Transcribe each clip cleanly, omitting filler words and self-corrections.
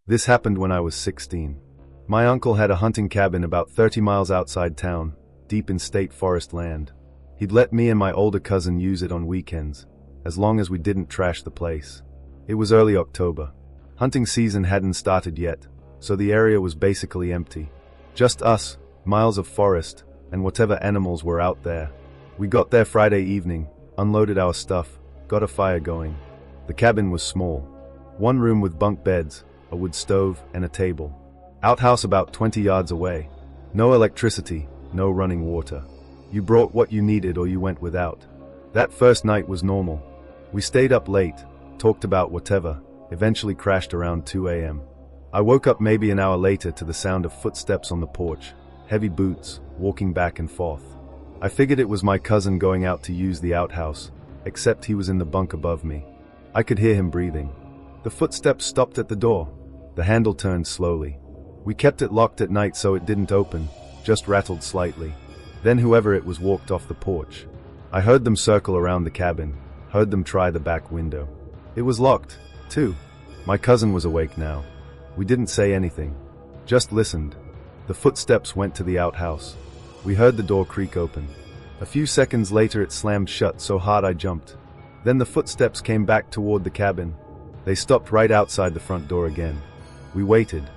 This happened when I was 16. My uncle had a hunting cabin about 30 miles outside town, deep in state forest land. He'd let me and my older cousin use it on weekends, as long as we didn't trash the place. It was early October. Hunting season hadn't started yet, so the area was basically empty. Just us, miles of forest, and whatever animals were out there. We got there Friday evening, unloaded our stuff, got a fire going. The cabin was small. One room with bunk beds, a wood stove, and a table. Outhouse about 20 yards away. No electricity, no running water. You brought what you needed or you went without. That first night was normal. We stayed up late, talked about whatever, eventually crashed around 2 a.m. I woke up maybe an hour later to the sound of footsteps on the porch, heavy boots, walking back and forth. I figured it was my cousin going out to use the outhouse, except he was in the bunk above me. I could hear him breathing. The footsteps stopped at the door. The handle turned slowly. We kept it locked at night so it didn't open, just rattled slightly. Then whoever it was walked off the porch. I heard them circle around the cabin, heard them try the back window. It was locked, too. My cousin was awake now. We didn't say anything, just listened. The footsteps went to the outhouse. We heard the door creak open. A few seconds later it slammed shut so hard I jumped. Then the footsteps came back toward the cabin. They stopped right outside the front door again. We waited.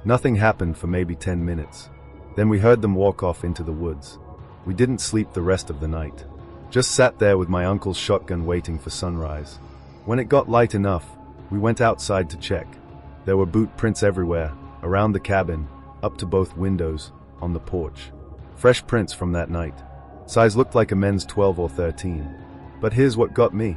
Nothing happened for maybe 10 minutes. Then we heard them walk off into the woods. We didn't sleep the rest of the night. Just sat there with my uncle's shotgun waiting for sunrise. When it got light enough, we went outside to check. There were boot prints everywhere, around the cabin, up to both windows, on the porch. Fresh prints from that night. Size looked like a men's 12 or 13. But here's what got me.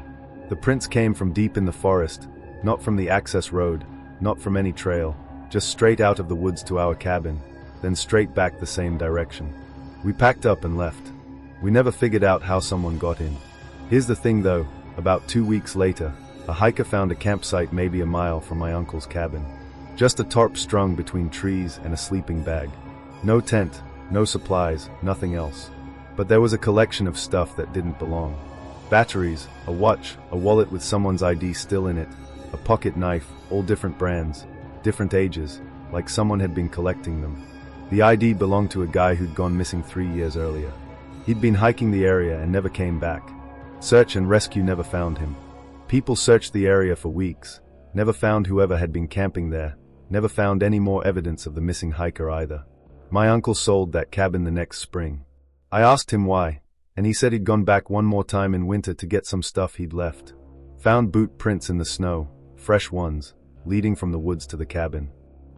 The prints came from deep in the forest, not from the access road, not from any trail, just straight out of the woods to our cabin, then straight back the same direction. We packed up and left. We never figured out how someone got in. Here's the thing though, about 2 weeks later, a hiker found a campsite maybe a mile from my uncle's cabin. Just a tarp strung between trees and a sleeping bag. No tent, no supplies, nothing else. But there was a collection of stuff that didn't belong. Batteries, a watch, a wallet with someone's ID still in it, a pocket knife, all different brands, different ages, like someone had been collecting them. The ID belonged to a guy who'd gone missing 3 years earlier. He'd been hiking the area and never came back. Search and rescue never found him. People searched the area for weeks, never found whoever had been camping there, never found any more evidence of the missing hiker either. My uncle sold that cabin the next spring. I asked him why, and he said he'd gone back one more time in winter to get some stuff he'd left. Found boot prints in the snow, fresh ones, leading from the woods to the cabin.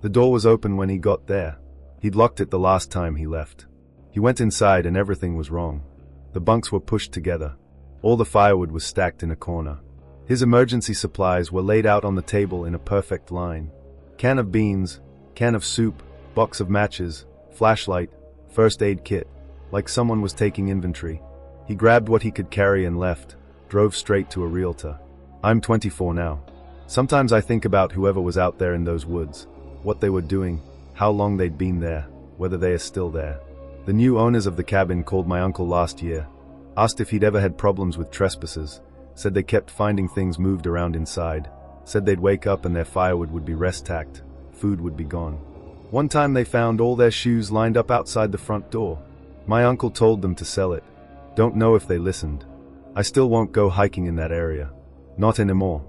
The door was open when he got there. He'd locked it the last time he left. He went inside and everything was wrong. The bunks were pushed together. All the firewood was stacked in a corner. His emergency supplies were laid out on the table in a perfect line. Can of beans, can of soup, box of matches, flashlight, first aid kit, like someone was taking inventory. He grabbed what he could carry and left, drove straight to a realtor. I'm 24 now. Sometimes I think about whoever was out there in those woods, what they were doing, how long they'd been there, whether they are still there. The new owners of the cabin called my uncle last year, asked if he'd ever had problems with trespassers, said they kept finding things moved around inside, said they'd wake up and their firewood would be rest-tacked, food would be gone. One time they found all their shoes lined up outside the front door. My uncle told them to sell it. Don't know if they listened. I still won't go hiking in that area. Not anymore.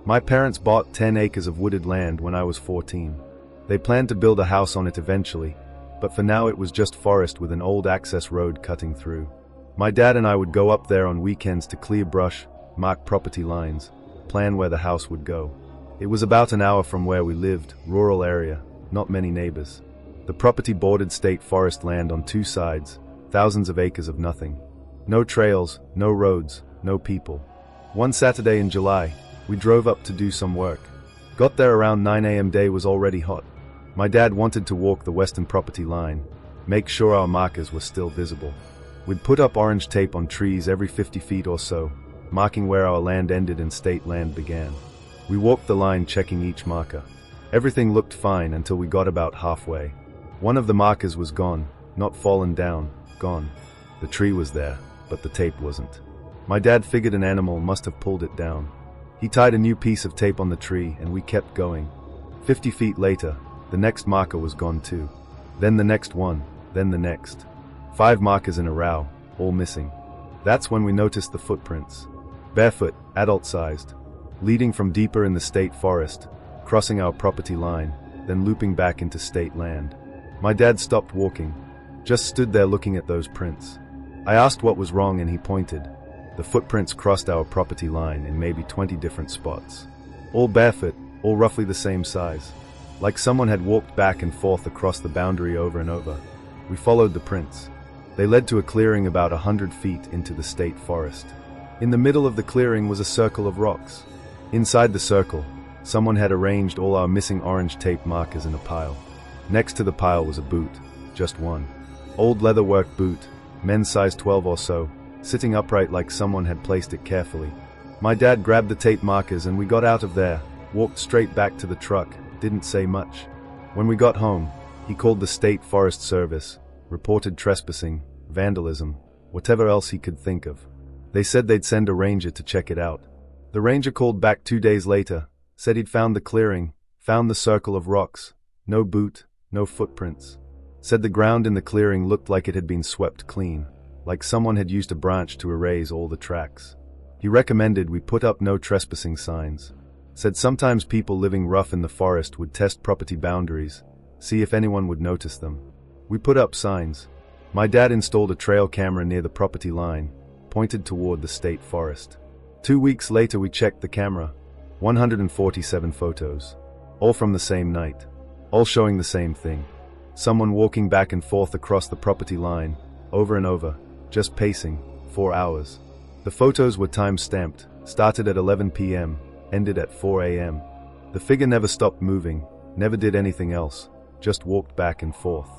My parents bought 10 acres of wooded land when I was 14. They planned to build a house on it eventually, but for now it was just forest with an old access road cutting through. My dad and I would go up there on weekends to clear brush, mark property lines, plan where the house would go. It was about an hour from where we lived, rural area, not many neighbors. The property bordered state forest land on two sides, thousands of acres of nothing. No trails, no roads, no people. One Saturday in July, we drove up to do some work. Got there around 9 a.m. Day was already hot. My dad wanted to walk the western property line, make sure our markers were still visible. We'd put up orange tape on trees every 50 feet or so, marking where our land ended and state land began. We walked the line checking each marker. Everything looked fine until we got about halfway. One of the markers was gone, not fallen down, gone. The tree was there, but the tape wasn't. My dad figured an animal must have pulled it down. He tied a new piece of tape on the tree and we kept going. 50 feet later, the next marker was gone too. Then the next one, then the next. 5 markers in a row, all missing. That's when we noticed the footprints. Barefoot, adult-sized, leading from deeper in the state forest, crossing our property line, then looping back into state land. My dad stopped walking, just stood there looking at those prints. I asked what was wrong and he pointed. The footprints crossed our property line in maybe 20 different spots. All barefoot, all roughly the same size. Like someone had walked back and forth across the boundary over and over. We followed the prints. They led to a clearing about 100 feet into the state forest. In the middle of the clearing was a circle of rocks. Inside the circle, someone had arranged all our missing orange tape markers in a pile. Next to the pile was a boot, just one. Old leatherwork boot, men's size 12 or so, sitting upright like someone had placed it carefully. My dad grabbed the tape markers and we got out of there, walked straight back to the truck, didn't say much. When we got home, he called the State Forest Service, reported trespassing, vandalism, whatever else he could think of. They said they'd send a ranger to check it out. The ranger called back 2 days later, said he'd found the clearing, found the circle of rocks, no boot, no footprints. Said the ground in the clearing looked like it had been swept clean, like someone had used a branch to erase all the tracks. He recommended we put up no trespassing signs. Said sometimes people living rough in the forest would test property boundaries, see if anyone would notice them. We put up signs. My dad installed a trail camera near the property line, pointed toward the state forest. 2 weeks later we checked the camera. 147 photos. All from the same night. All showing the same thing. Someone walking back and forth across the property line, over and over, just pacing, 4 hours. The photos were time-stamped, started at 11 p.m., ended at 4 a.m. The figure never stopped moving, never did anything else, just walked back and forth.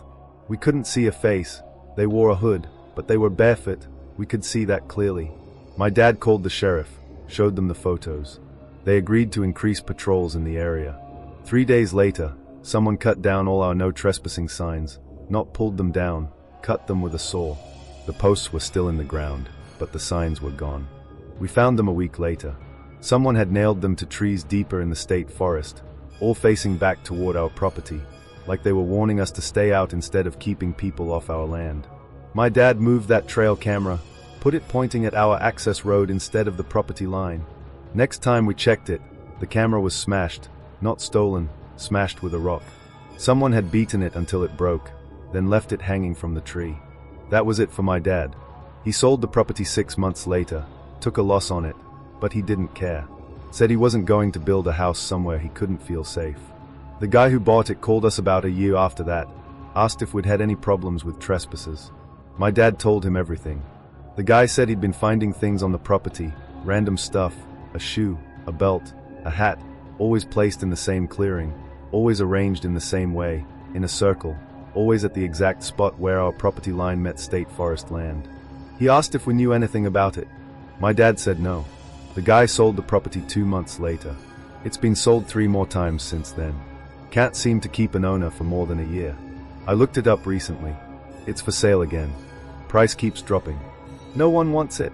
We couldn't see a face. They wore a hood, but they were barefoot. We could see that clearly. My dad called the sheriff, showed them the photos. They agreed to increase patrols in the area. 3 days later, someone cut down all our no trespassing signs, not pulled them down, cut them with a saw. The posts were still in the ground, but the signs were gone. We found them a week later. Someone had nailed them to trees deeper in the state forest, all facing back toward our property, like they were warning us to stay out instead of keeping people off our land. My dad moved that trail camera, put it pointing at our access road instead of the property line. Next time we checked it, the camera was smashed, not stolen, smashed with a rock. Someone had beaten it until it broke, then left it hanging from the tree. That was it for my dad. He sold the property 6 months later, took a loss on it, but he didn't care. Said he wasn't going to build a house somewhere he couldn't feel safe. The guy who bought it called us about a year after that, asked if we'd had any problems with trespassers. My dad told him everything. The guy said he'd been finding things on the property, random stuff, a shoe, a belt, a hat, always placed in the same clearing, always arranged in the same way, in a circle, always at the exact spot where our property line met state forest land. He asked if we knew anything about it. My dad said no. The guy sold the property 2 months later. It's been sold 3 more times since then. Can't seem to keep an owner for more than a year. I looked it up recently. It's for sale again. Price keeps dropping. No one wants it.